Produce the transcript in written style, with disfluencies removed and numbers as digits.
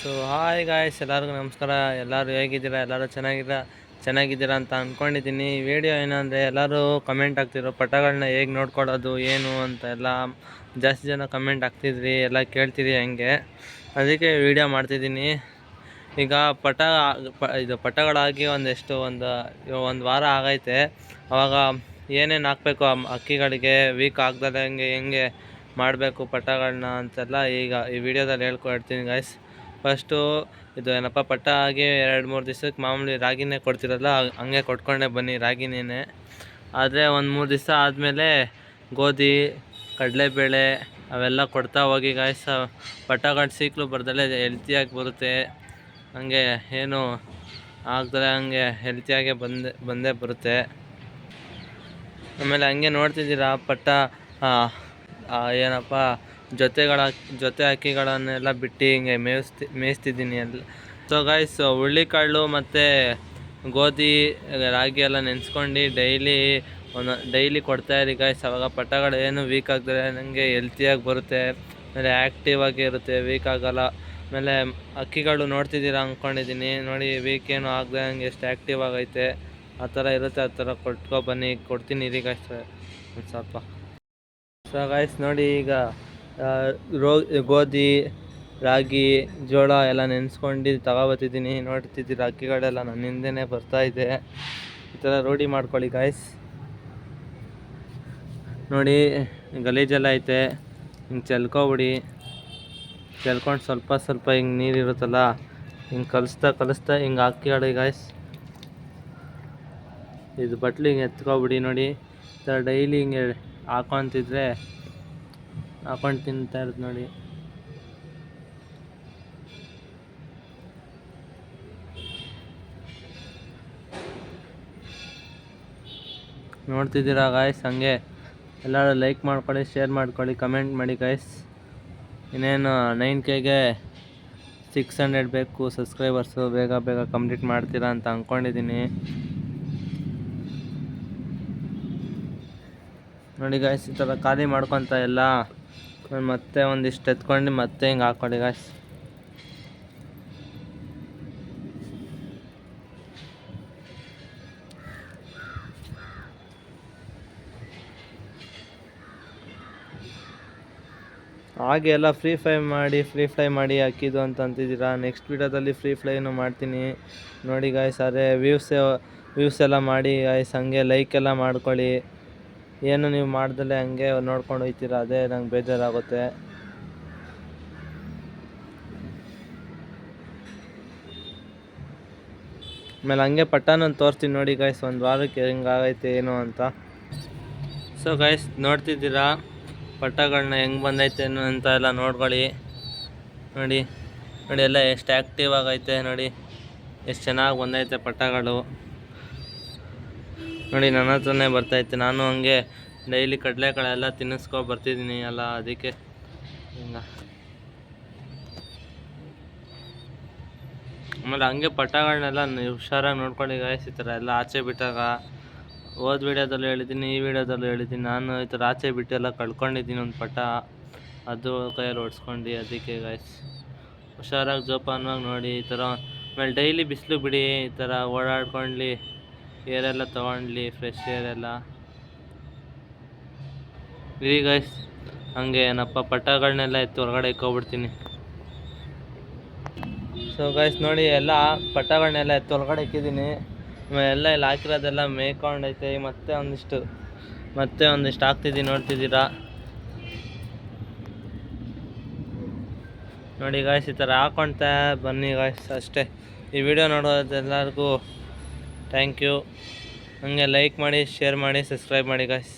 So hi guys, ಎಲ್ಲರಿಗೂ ನಮಸ್ಕಾರ. ಎಲ್ಲರೂ ಹೇಗಿದ್ದೀರಾ? ಎಲ್ಲರೂ ಚೆನ್ನಾಗಿದ್ದೀರಾ ಅಂತ ಅಂದ್ಕೊಂಡಿದ್ದೀನಿ. ವಿಡಿಯೋ ಏನಂದರೆ, ಎಲ್ಲರೂ ಕಮೆಂಟ್ ಆಗ್ತಿದ್ರು ಪಟಗಳನ್ನ ಹೇಗೆ ನೋಡ್ಕೊಳ್ಳೋದು ಏನು ಅಂತ ಎಲ್ಲ ಜಾಸ್ತಿ ಜನ ಕಮೆಂಟ್ ಆಗ್ತಿದ್ರಿ, ಎಲ್ಲ ಕೇಳ್ತಿರಿ ಹಂಗೆ. ಅದಕ್ಕೆ ವಿಡಿಯೋ ಮಾಡ್ತಿದ್ದೀನಿ. ಈಗ ಇದು ಪಟಗಳಾಗಿ ಒಂದು ವಾರ ಆಗೈತೆ. ಅವಾಗ ಏನೇನು ಹಾಕಬೇಕು ಅಕ್ಕಿಗಳಿಗೆ ವೀಕ್ ಆಗ್ದಂಗೆ ಹೆಂಗೆ ಮಾಡಬೇಕು ಪಟಗಳನ್ನ ಅಂತೆಲ್ಲ ಈಗ ಈ ವಿಡಿಯೋದಲ್ಲಿ ಹೇಳ್ಕೊಡ್ತೀನಿ ಗಾಯ್ಸ್. ಫಸ್ಟು ಇದು ಏನಪ್ಪ, ಪಟ್ಟ ಆಗಿ 2-3 ದಿವಸಕ್ಕೆ ಮಾಮೂಲಿ ರಾಗಿನೇ ಕೊಡ್ತಿರಲ್ಲ, ಹಂಗೆ ಕೊಟ್ಕೊಂಡೇ ಬನ್ನಿ ರಾಗಿನೇ. ಆದರೆ 1-3 ದಿವಸ ಆದಮೇಲೆ ಗೋಧಿ, ಕಡಲೆಬೇಳೆ ಅವೆಲ್ಲ ಕೊಡ್ತಾ ಹೋಗಿ ಗಾಯ್ಸ್. ಪಟ್ಟಗಳು ಸೀಕ್ಲು ಬರ್ದಲ್ಲೇ ಹೆಲ್ತಿಯಾಗಿ ಬರುತ್ತೆ. ಹಂಗೆ ಏನು ಆಗ್ದಲೆ ಹಂಗೆ ಹೆಲ್ತಿಯಾಗೆ ಬಂದೇ ಬರುತ್ತೆ. ಆಮೇಲೆ ಹಂಗೆ ನೋಡ್ತಿದ್ದೀರಾ ಪಟ್ಟ ಏನಪ್ಪ ಜೊತೆ ಅಕ್ಕಿಗಳನ್ನೆಲ್ಲ ಬಿಟ್ಟು ಹಿಂಗೆ ಮೇಯಿಸ್ತಿದ್ದೀನಿ ಎಲ್ಲ. ಸೊ ಗಾಯ್ಸ್, ಹುಳ್ಳಿಕಾಳು ಮತ್ತು ಗೋಧಿ, ರಾಗಿ ಎಲ್ಲ ನೆನೆಸ್ಕೊಂಡು ಡೈಲಿ ಕೊಡ್ತಾಯಿರಿ ಗಾಯ್ಸ್. ಅವಾಗ ಪಟ್ಟಗಳು ಏನು ವೀಕ್ ಆಗ್ತದೆ, ನನಗೆ ಹೆಲ್ತಿಯಾಗಿ ಬರುತ್ತೆ. ಆಮೇಲೆ ಆ್ಯಕ್ಟಿವ್ ಆಗಿ ಇರುತ್ತೆ, ವೀಕ್ ಆಗೋಲ್ಲ. ಆಮೇಲೆ ಅಕ್ಕಿಗಳು ನೋಡ್ತಿದ್ದೀರಾ ಅಂದ್ಕೊಂಡಿದ್ದೀನಿ. ನೋಡಿ, ವೀಕ್ ಏನು ಆಗದೆ ಹಂಗೆ ಎಷ್ಟು ಆ್ಯಕ್ಟಿವ್ ಆಗೈತೆ, ಆ ಥರ ಇರುತ್ತೆ. ಆ ಥರ ಬನ್ನಿ, ಕೊಡ್ತೀನಿ ಇರಿ ಗಾಯ್ಸ್ ಒಂದು ಸ್ವಲ್ಪ. ಸೊ ಗಾಯ್ಸ್ ನೋಡಿ, ಈಗ ಗೋಧಿ, ರಾಗಿ, ಜೋಳ ಎಲ್ಲ ನೆನೆಸ್ಕೊಂಡು ತಗೊಬತ್ತಿದ್ದೀನಿ. ನೋಡ್ತಿದ್ದೀರ ಅಕ್ಕಿಗಳೆಲ್ಲ ನನ್ನ ಹಿಂದೆನೇ ಬರ್ತಾಯಿದೆ. ಈ ಥರ ರೂಢಿ ಮಾಡ್ಕೊಳ್ಳಿ ಗಾಯ್ಸ್. ನೋಡಿ, ಗಲೀಜೆಲ್ಲ ಐತೆ, ಹಿಂಗೆ ಚೆಲ್ಕೊಬಿಡಿ. ಚೆಲ್ಕೊಂಡು ಸ್ವಲ್ಪ ಹಿಂಗೆ ನೀರಿರುತ್ತಲ್ಲ, ಹಿಂಗೆ ಕಲಿಸ್ತಾ ಹಿಂಗೆ ಹಾಕ್ಕೊಳ್ಳಿ ಗಾಯ್ಸ್. ಇದು ಬಟ್ಲು ಹಿಂಗೆ ಎತ್ಕೊಬಿಡಿ. ನೋಡಿ, ಈ ಥರ ಡೈಲಿ ಹಿಂಗೆ ಹಾಕೊಂಡು ತಿಂತಾ ಇರುತ್ತೆ ನೋಡಿ. ನೋಡ್ತಿದ್ದೀರಾ ಗಾಯ್ಸ್? ಹಂಗೆ ಎಲ್ಲರೂ ಲೈಕ್ ಮಾಡ್ಕೊಳ್ಳಿ, ಶೇರ್ ಮಾಡ್ಕೊಳ್ಳಿ, ಕಮೆಂಟ್ ಮಾಡಿ ಗಾಯ್ಸ್. ಇನ್ನೇನು 9Kಗೆ 600 ಬೇಕು ಸಬ್ಸ್ಕ್ರೈಬರ್ಸು. ಬೇಗ ಕಂಪ್ಲೀಟ್ ಮಾಡ್ತೀರಾ ಅಂತ ಅಂದ್ಕೊಂಡಿದ್ದೀನಿ. ನೋಡಿ ಗಾಯ್ಸ್, ಈ ಥರ ಖಾಲಿ ಮಾಡ್ಕೊತ ಎಲ್ಲ ಮತ್ತೆ ಒಂದಿಷ್ಟು ಎತ್ಕೊಂಡು ಮತ್ತೆ ಹಿಂಗೆ ಹಾಕ್ಕೊಳ್ಳಿ ಗಾಯ್ಸ್. ಹಾಗೆ ಎಲ್ಲ ಫ್ರೀ ಫ್ರೈ ಮಾಡಿ ಹಾಕಿದ್ದು ಅಂತ ಅಂತಿದ್ದೀರಾ. ನೆಕ್ಸ್ಟ್ ವೀಡಿಯೋದಲ್ಲಿ ಫ್ರೀ ಫ್ರೈನು ಮಾಡ್ತೀನಿ ನೋಡಿ ಗಾಯ್ಸ್. ಅದೇ ವ್ಯೂಸ್ ಎಲ್ಲ ಮಾಡಿ ಗಾಯ್ಸ್. ಹಂಗೆ ಲೈಕ್ ಎಲ್ಲ ಮಾಡ್ಕೊಳ್ಳಿ. ಏನು ನೀವು ಮಾಡ್ದಲೇ ಹಂಗೆ ನೋಡ್ಕೊಂಡು ಹೋಗ್ತೀರಾ, ಅದೇ ನಂಗೆ ಬೇಜಾರಾಗುತ್ತೆ. ಆಮೇಲೆ ಹಂಗೆ ಪಟ್ಟನ ತೋರಿಸ್ತೀನಿ ನೋಡಿ ಗಾಯ್ಸ್, ಒಂದು ವಾರಕ್ಕೆ ಹೆಂಗಾಗೈತೆ ಏನು ಅಂತ. ಸೊ ಗಾಯ್ಸ್, ನೋಡ್ತಿದ್ದೀರಾ ಪಟ್ಟಗಳನ್ನ ಹೆಂಗೆ ಬಂದೈತೆ ಅಂತ ಎಲ್ಲ ನೋಡ್ಕೊಳ್ಳಿ. ನೋಡಿ ಎಲ್ಲ ಎಷ್ಟು ಆ್ಯಕ್ಟಿವ್ ಆಗೈತೆ, ನೋಡಿ ಎಷ್ಟು ಚೆನ್ನಾಗಿ ಬಂದೈತೆ ಪಟ್ಟಗಳು. ನೋಡಿ, ನನ್ನ ಹತ್ರನೇ ಬರ್ತೈತೆ. ನಾನು ಹಂಗೆ ಡೈಲಿ ಕಡಲೆಕಾಳೆಲ್ಲ ಬರ್ತಿದ್ದೀನಿ ಅಲ್ಲ, ಅದಕ್ಕೆ ಹಿಂಗೆ. ಆಮೇಲೆ ಹಂಗೆ ಪಟ್ಟಗಳನ್ನೆಲ್ಲ ಹುಷಾರಾಗಿ ನೋಡ್ಕೊಳ್ಳಿ ಗಾಯ್ಸ್. ಈ ಥರ ಎಲ್ಲ ಆಚೆ ಬಿಟ್ಟಾಗ, ಹೋದ ವೀಡಿಯೋದಲ್ಲೂ ಹೇಳಿದ್ದೀನಿ, ಈ ವಿಡಿಯೋದಲ್ಲೂ ಹೇಳಿದ್ದೀನಿ, ನಾನು ಈ ಥರ ಆಚೆ ಬಿಟ್ಟು ಎಲ್ಲ ಕಳ್ಕೊಂಡಿದ್ದೀನಿ ಒಂದು ಪಟ್ಟ. ಅದು ಕೈಯಲ್ಲಿ ಹೊಡ್ಸ್ಕೊಂಡು, ಅದಕ್ಕೆ ಗಾಯ್ಸ್ ಹುಷಾರಾಗಿ ಜೋಪಾನವಾಗಿ ನೋಡಿ. ಈ ಥರ ಆಮೇಲೆ ಡೈಲಿ ಬಿಸಿಲು ಬಿಡಿ, ಈ ಥರ ಓಡಾಡ್ಕೊಳ್ಳಿ, ಏರೆಲ್ಲ ತೊಗೊಂಡ್ಲಿ, ಫ್ರೆಶ್ ಏರೆಲ್ಲ ಇರಿ ಗಾಯ್ಸ್. ಹಂಗೆ ಏನಪ್ಪ ಪಟ್ಟಗಳನ್ನೆಲ್ಲ ಎತ್ತು ಹೊರಗಡೆ ಇಕ್ಕೊಬಿಡ್ತೀನಿ. ಸೊ ಗಾಯ್ಸ್ ನೋಡಿ, ಎಲ್ಲ ಪಟ್ಟಗಳನ್ನೆಲ್ಲ ಎತ್ತು ಹೊರಗಡೆ ಇಕ್ಕಿದ್ದೀನಿ. ಎಲ್ಲ ಇಲ್ಲಿ ಹಾಕಿರೋದೆಲ್ಲ ಮೇಯ್ಕೊಂಡೈತೆ. ಮತ್ತೆ ಒಂದಿಷ್ಟು ಹಾಕ್ತಿದ್ದೀನಿ, ನೋಡ್ತಿದ್ದೀರಾ ನೋಡಿ ಗಾಯ್ಸ್. ಈ ಥರ ಹಾಕ್ಕೊಳ್ತಾ ಬನ್ನಿ ಗಾಯ್ಸ್, ಅಷ್ಟೇ. ಈ ವಿಡಿಯೋ ನೋಡೋದೆಲ್ಲರಿಗೂ ಥ್ಯಾಂಕ್ ಯು. ಹಂಗೆ ಲೈಕ್ ಮಾಡಿ, ಶೇರ್ ಮಾಡಿ, ಸಬ್ಸ್ಕ್ರೈಬ್ ಮಾಡಿ ಗಾಯ್ಸ್.